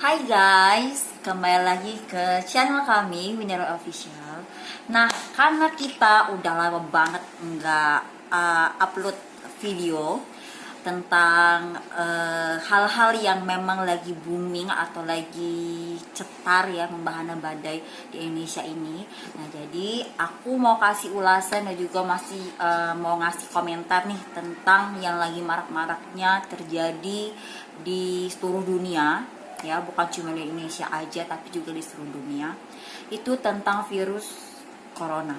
Hai guys, kembali lagi ke channel kami Winero Official. Nah, karena kita udah lama banget nggak upload video tentang hal-hal yang memang lagi booming atau lagi cetar ya, membahana badai di Indonesia ini. Nah, jadi aku mau kasih ulasan dan juga masih mau ngasih komentar nih tentang yang lagi marak-maraknya terjadi di seluruh dunia ya, bukan cuma di Indonesia aja tapi juga di seluruh dunia, itu tentang virus corona.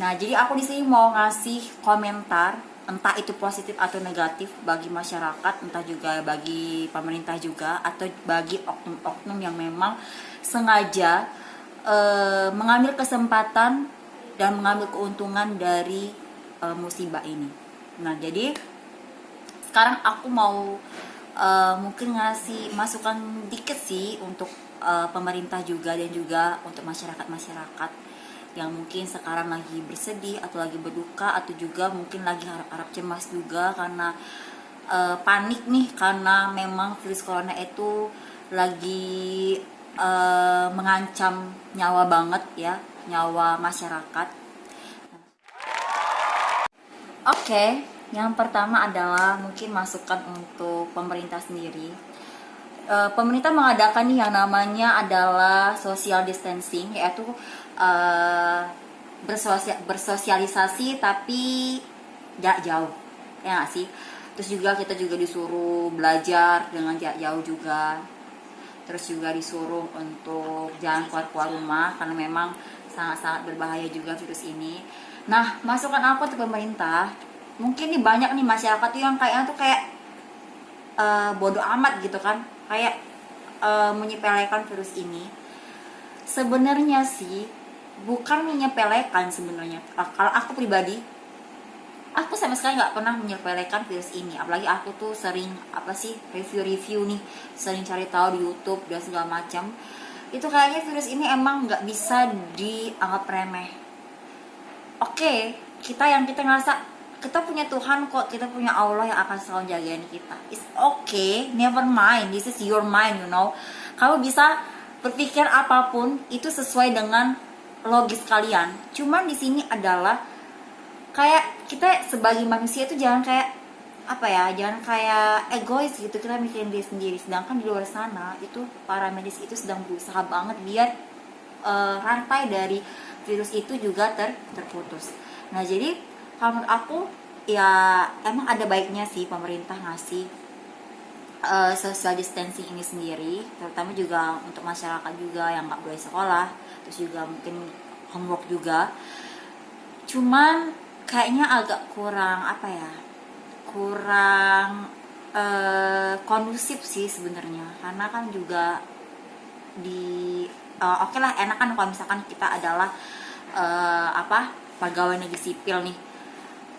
Nah, jadi aku di sini mau ngasih komentar, entah itu positif atau negatif bagi masyarakat, entah juga bagi pemerintah juga, atau bagi oknum-oknum yang memang sengaja mengambil kesempatan dan mengambil keuntungan dari musibah ini. Nah, jadi sekarang aku mau mungkin ngasih masukan dikit sih untuk pemerintah juga dan juga untuk masyarakat yang mungkin sekarang lagi bersedih atau lagi berduka atau juga mungkin lagi harap-harap cemas juga karena panik nih karena memang virus corona itu lagi mengancam nyawa banget ya, nyawa masyarakat. Oke, yang pertama adalah mungkin masukan untuk pemerintah sendiri. Pemerintah mengadakan nih yang namanya adalah social distancing, yaitu bersosialisasi tapi jarak jauh, ya nggak sih? Terus juga kita juga disuruh belajar dengan jarak jauh juga. Terus juga disuruh untuk jangan keluar rumah karena memang sangat-sangat berbahaya juga virus ini. Nah, masukan aku untuk pemerintah, mungkin nih banyak nih masyarakat tuh yang kayaknya tuh kayak bodoh amat gitu kan, kayak menyepelekan virus ini. Sebenarnya sih bukan menyepelekan sebenarnya. Kalau aku pribadi, aku sama sekali nggak pernah menyepelekan virus ini. Apalagi aku tuh sering review nih, sering cari tahu di YouTube dan segala macam. Itu kayaknya virus ini emang nggak bisa dianggap remeh. Oke, kita ngerasa kita punya Tuhan kok, kita punya Allah yang akan selalu jagain kita. It's okay, never mind, this is your mind, you know. Kamu bisa berpikir apapun itu sesuai dengan logis kalian. Cuman di sini adalah kayak kita sebagai manusia itu jangan kayak jangan kayak egois gitu, kita mikirin diri sendiri, sedangkan di luar sana itu para medis itu sedang berusaha banget biar rantai dari virus itu juga terputus. Nah, jadi kalau menurut aku ya emang ada baiknya sih pemerintah ngasih social distancing ini sendiri, terutama juga untuk masyarakat juga yang nggak boleh sekolah, terus juga mungkin homework juga. Cuman kayaknya agak kurang kondusif sih sebenarnya, karena kan juga di oke lah, enak kan kalau misalkan kita adalah pegawai negeri sipil nih.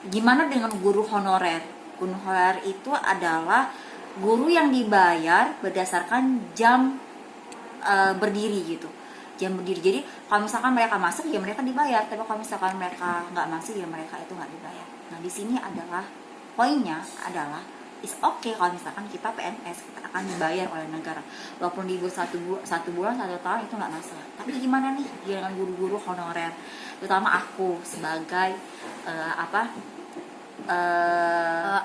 Gimana dengan guru honorer? Guru honorer itu adalah guru yang dibayar berdasarkan jam berdiri gitu, jam berdiri. Jadi kalau misalkan mereka masuk ya mereka dibayar, tapi kalau misalkan mereka nggak masuk ya mereka itu nggak dibayar. Nah, di sini adalah poinnya adalah is okay kalau misalkan kita PNS, kita akan dibayar oleh negara walaupun libur satu bulan 1 tahun itu nggak masalah. Tapi gimana nih dengan guru-guru honorer, terutama aku sebagai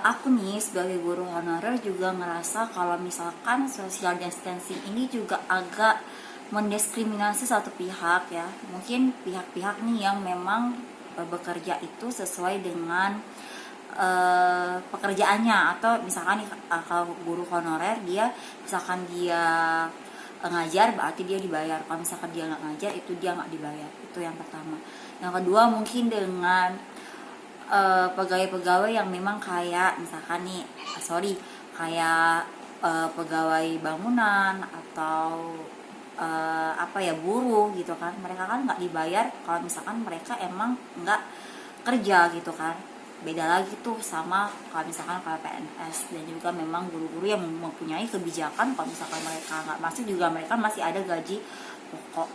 aku nih sebagai guru honorer juga ngerasa kalau misalkan social distancing ini juga agak mendiskriminasi satu pihak ya. Mungkin pihak-pihak nih yang memang bekerja itu sesuai dengan pekerjaannya, atau misalkan kalau guru honorer dia misalkan dia ngajar berarti dia dibayar, kalau misalkan dia nggak ngajar itu dia nggak dibayar. Itu yang pertama. Yang kedua mungkin dengan pegawai-pegawai yang memang kayak misalkan nih kayak pegawai bangunan atau buruh gitu kan, mereka kan nggak dibayar kalau misalkan mereka emang nggak kerja gitu kan. Beda lagi tuh sama kalau misalkan kalau PNS, dan juga memang guru-guru yang mempunyai kebijakan kalau misalkan mereka nggak masuk juga mereka masih ada gaji pokok.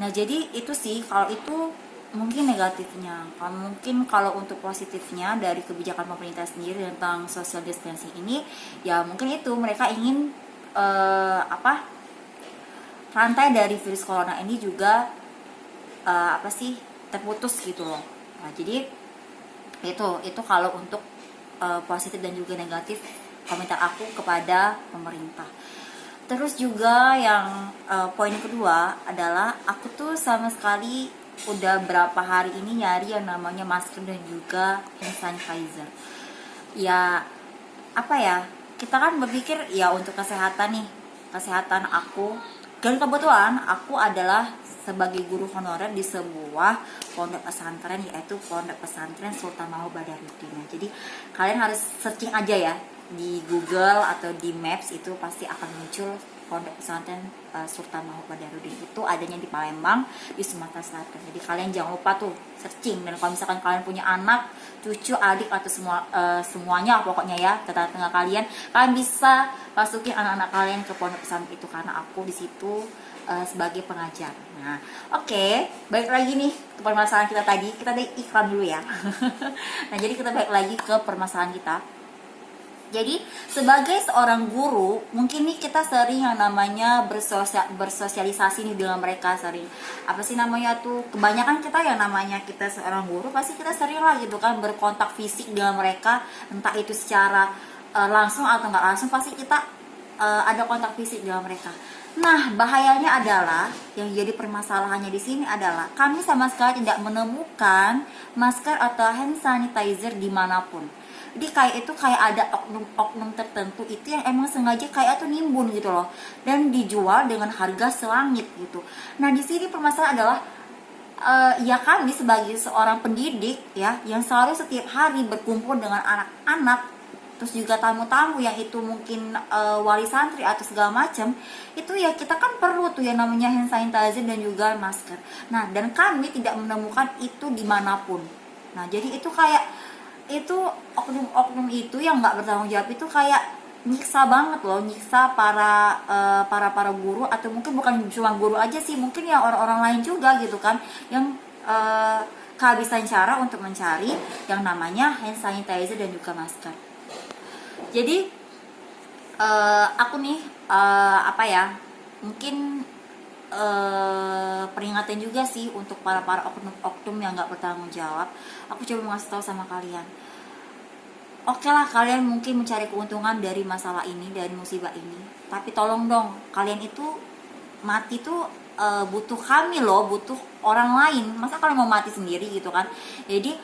Nah, jadi itu sih kalau itu mungkin negatifnya. Kalau untuk positifnya dari kebijakan pemerintah sendiri tentang social distancing ini ya mungkin itu mereka ingin rantai dari virus corona ini juga terputus gitu loh. Nah, jadi itu kalau untuk positif dan juga negatif komentar aku kepada pemerintah. Terus juga yang poin kedua adalah aku tuh sama sekali udah berapa hari ini nyari yang namanya masker dan juga hand sanitizer. Ya kita kan berpikir ya untuk kesehatan aku, dan kebetulan aku adalah sebagai guru honorer di sebuah pondok pesantren, yaitu Pondok Pesantren Sultan Mahmud Badarudin. Jadi kalian harus searching aja ya di Google atau di Maps, itu pasti akan muncul Pondok Pesantren Sultan Mahmud Badarudin. Itu adanya di Palembang, di Sumatera Selatan. Jadi kalian jangan lupa tuh searching, dan kalau misalkan kalian punya anak, cucu, adik atau semuanya pokoknya ya, tetangga kalian bisa masukin anak-anak kalian ke pondok pesantren itu, karena aku di situ sebagai pengajar. Nah, oke, balik lagi nih ke permasalahan kita tadi. Kita dari iklan dulu ya. Nah, jadi kita balik lagi ke permasalahan kita. Jadi sebagai seorang guru, mungkin nih kita sering yang namanya bersosialisasi nih dengan mereka, sering kebanyakan kita yang namanya kita seorang guru pasti kita sering lah gitu kan berkontak fisik dengan mereka, entah itu secara langsung atau nggak langsung, pasti kita ada kontak fisik dengan mereka. Nah, bahayanya adalah yang jadi permasalahannya di sini adalah kami sama sekali tidak menemukan masker atau hand sanitizer dimanapun. Jadi kayak ada oknum tertentu itu yang emang sengaja kayak tuh nimbun gitu loh, dan dijual dengan harga selangit gitu. Nah, di sini permasalahan adalah ya kami sebagai seorang pendidik ya, yang selalu setiap hari berkumpul dengan anak-anak, terus juga tamu-tamu yang itu mungkin wali santri atau segala macam, itu ya kita kan perlu tuh yang namanya hand sanitizer dan juga masker. Nah, dan kami tidak menemukan itu dimanapun. Nah, jadi itu oknum itu yang nggak bertanggung jawab itu kayak nyiksa banget loh, nyiksa para guru, atau mungkin bukan cuma guru aja sih, mungkin ya orang-orang lain juga gitu kan, yang kehabisan cara untuk mencari yang namanya hand sanitizer dan juga masker. Jadi aku nih mungkin peringatan juga sih untuk para oknum yang nggak bertanggung jawab. Aku coba mau ngasih tahu sama kalian, oke lah, kalian mungkin mencari keuntungan dari masalah ini, dari musibah ini, tapi tolong dong, kalian itu mati tuh butuh kami loh, butuh orang lain. Masa kalian mau mati sendiri gitu kan? Jadi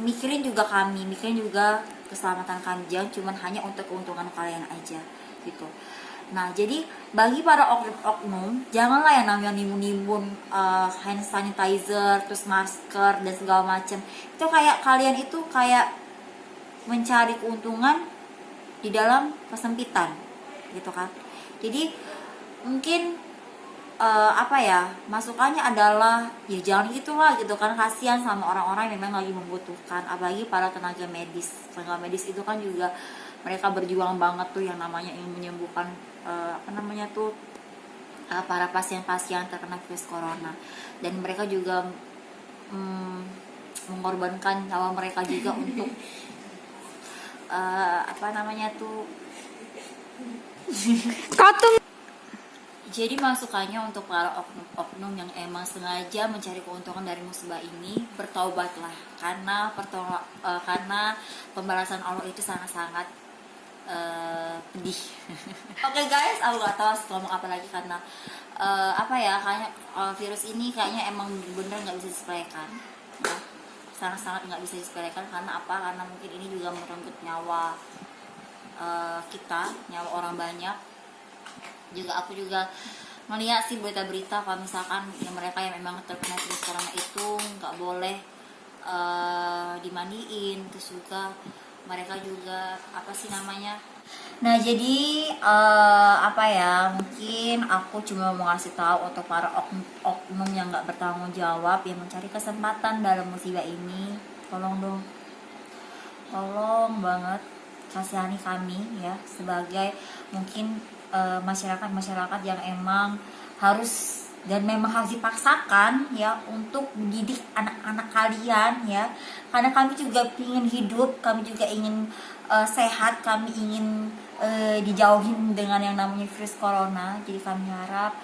mikirin juga kami, mikirin juga keselamatan kami, jangan cuma hanya untuk keuntungan kalian aja gitu. Nah, jadi bagi para oknum, janganlah yang namanya nimbun hand sanitizer, terus masker dan segala macam. Itu kayak kalian itu kayak mencari keuntungan di dalam kesempitan gitu kan. Jadi mungkin masukannya adalah ya jangan gitulah gitu kan, kasihan sama orang-orang yang memang lagi membutuhkan, apalagi para tenaga medis itu kan juga mereka berjuang banget tuh yang namanya ingin menyembuhkan para pasien-pasien terkena virus corona, dan mereka juga mengorbankan nyawa mereka juga untuk Jadi masukannya untuk para oknum yang emang sengaja mencari keuntungan dari musibah ini, bertaubatlah, karena pembalasan Allah itu sangat-sangat pedih. Oke guys, aku gak tahu harus ngomong apa lagi, karena kayaknya virus ini kayaknya emang bener nggak bisa disepelekan, ya. Sangat-sangat nggak bisa disepelekan. Karena karena mungkin ini juga merenggut nyawa nyawa orang banyak. Juga aku juga melihat sih berita-berita kalau misalkan yang mereka yang memang terkena virus corona itu nggak boleh dimandiin, terus juga mereka juga Nah, jadi mungkin aku cuma mau ngasih tahu untuk para oknum yang nggak bertanggung jawab, yang mencari kesempatan dalam musibah ini, tolong dong, tolong banget kasihani kami ya, sebagai mungkin masyarakat yang emang harus dan memang harus dipaksakan ya untuk mendidik anak-anak kalian ya, karena kami juga ingin hidup, kami juga ingin sehat, kami ingin dijauhin dengan yang namanya virus corona. Jadi kami harap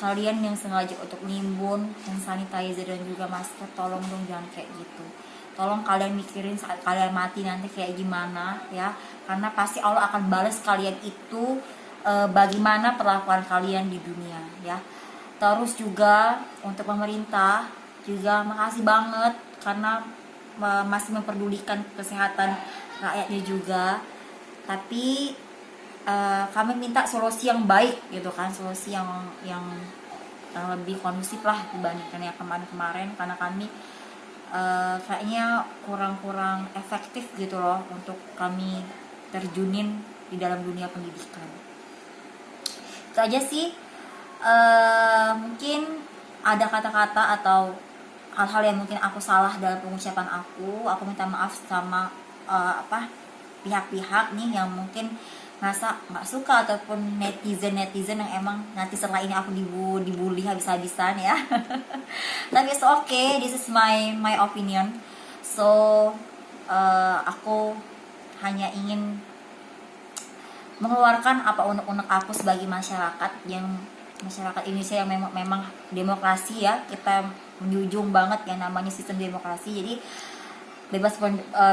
kalian yang sengaja untuk nimbun hand sanitizer dan juga masker, tolong dong jangan kayak gitu. Tolong kalian mikirin saat kalian mati nanti kayak gimana ya, karena pasti Allah akan balas kalian itu bagaimana perlakuan kalian di dunia ya. Terus juga untuk pemerintah juga makasih banget karena masih memperdulikan kesehatan rakyatnya juga. Tapi kami minta solusi yang baik gitu kan, solusi yang lebih kondusif lah dibandingkan yang kemarin-kemarin, karena kami kayaknya kurang efektif gitu loh untuk kami terjunin di dalam dunia pendidikan. Itu aja sih. Mungkin ada kata-kata atau hal-hal yang mungkin aku salah dalam pengucapan aku minta maaf sama pihak-pihak nih yang mungkin ngerasa nggak suka, ataupun netizen yang emang nanti setelah ini aku dibully habis-habisan ya. Tapi it's okay, this is my opinion. So aku hanya ingin mengeluarkan apa unek-unek aku sebagai masyarakat Indonesia yang memang demokrasi ya. Kita menjunjung banget yang namanya sistem demokrasi. Jadi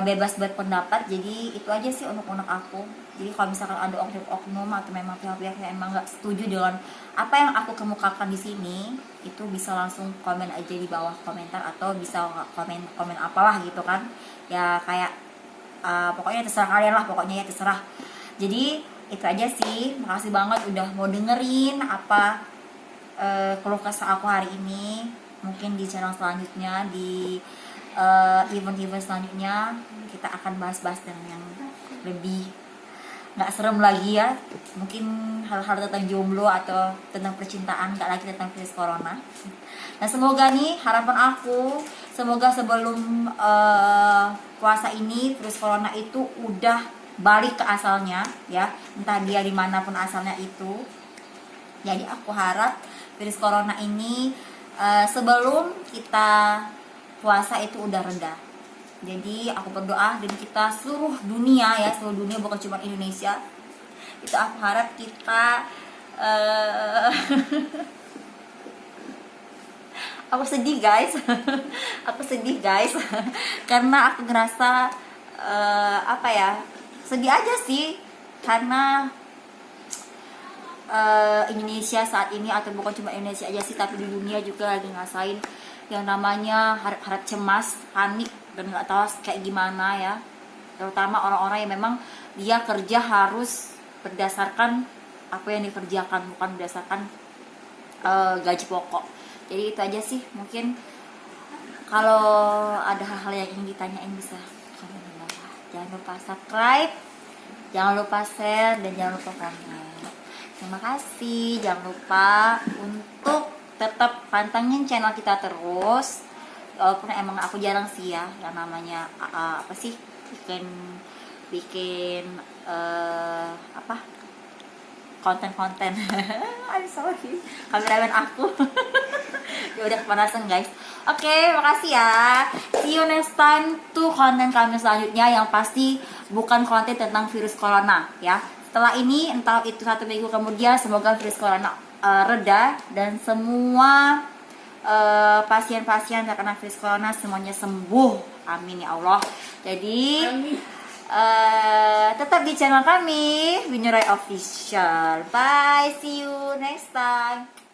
bebas berpendapat. Jadi itu aja sih unek-unek aku. Jadi kalau misalkan ada oknum atau memang pihak-pihak yang emang nggak setuju dengan apa yang aku kemukakan di sini, itu bisa langsung komen aja di bawah komentar, atau bisa komen apalah gitu kan ya, kayak pokoknya terserah kalian lah, pokoknya ya terserah. Jadi itu aja sih. Makasih banget udah mau dengerin apa keluh kesah aku hari ini. Mungkin di channel selanjutnya, di event-event selanjutnya kita akan bahas-bahas dengan yang lebih nggak serem lagi ya. Mungkin hal-hal tentang jomblo atau tentang percintaan, nggak lagi tentang virus corona. Nah semoga nih, harapan aku, semoga sebelum puasa ini virus corona itu udah balik ke asalnya ya, entah dia dimanapun asalnya itu. Jadi aku harap virus corona ini sebelum kita puasa itu udah reda. Jadi aku berdoa, dan kita seluruh dunia ya, seluruh dunia bukan cuma Indonesia, itu aku harap kita aku sedih guys aku sedih guys karena aku ngerasa sedih aja sih, karena Indonesia saat ini, atau bukan cuma Indonesia aja sih, tapi di dunia juga lagi ngasain yang namanya harap cemas, panik, dan nggak tahu kayak gimana ya. Terutama orang-orang yang memang dia kerja harus berdasarkan apa yang dikerjakan, bukan berdasarkan gaji pokok. Jadi itu aja sih. Mungkin kalau ada hal-hal yang ingin ditanyain bisa komen di bawah. Jangan lupa subscribe, jangan lupa share, dan jangan lupa komen. Terima kasih. Jangan lupa untuk tetap pantengin channel kita terus. Walaupun emang aku jarang sih ya yang namanya bikin konten. I'm sorry, kameramen aku ya udah kepanasan guys. Oke, makasih ya. See you next time to konten kami selanjutnya, yang pasti bukan konten tentang virus corona ya. Setelah ini, entah itu 1 minggu kemudian, semoga virus corona reda dan semua pasien-pasien terkena virus corona semuanya sembuh. Amin ya Allah. Jadi tetap di channel kami, Winurai Official. Bye, see you next time.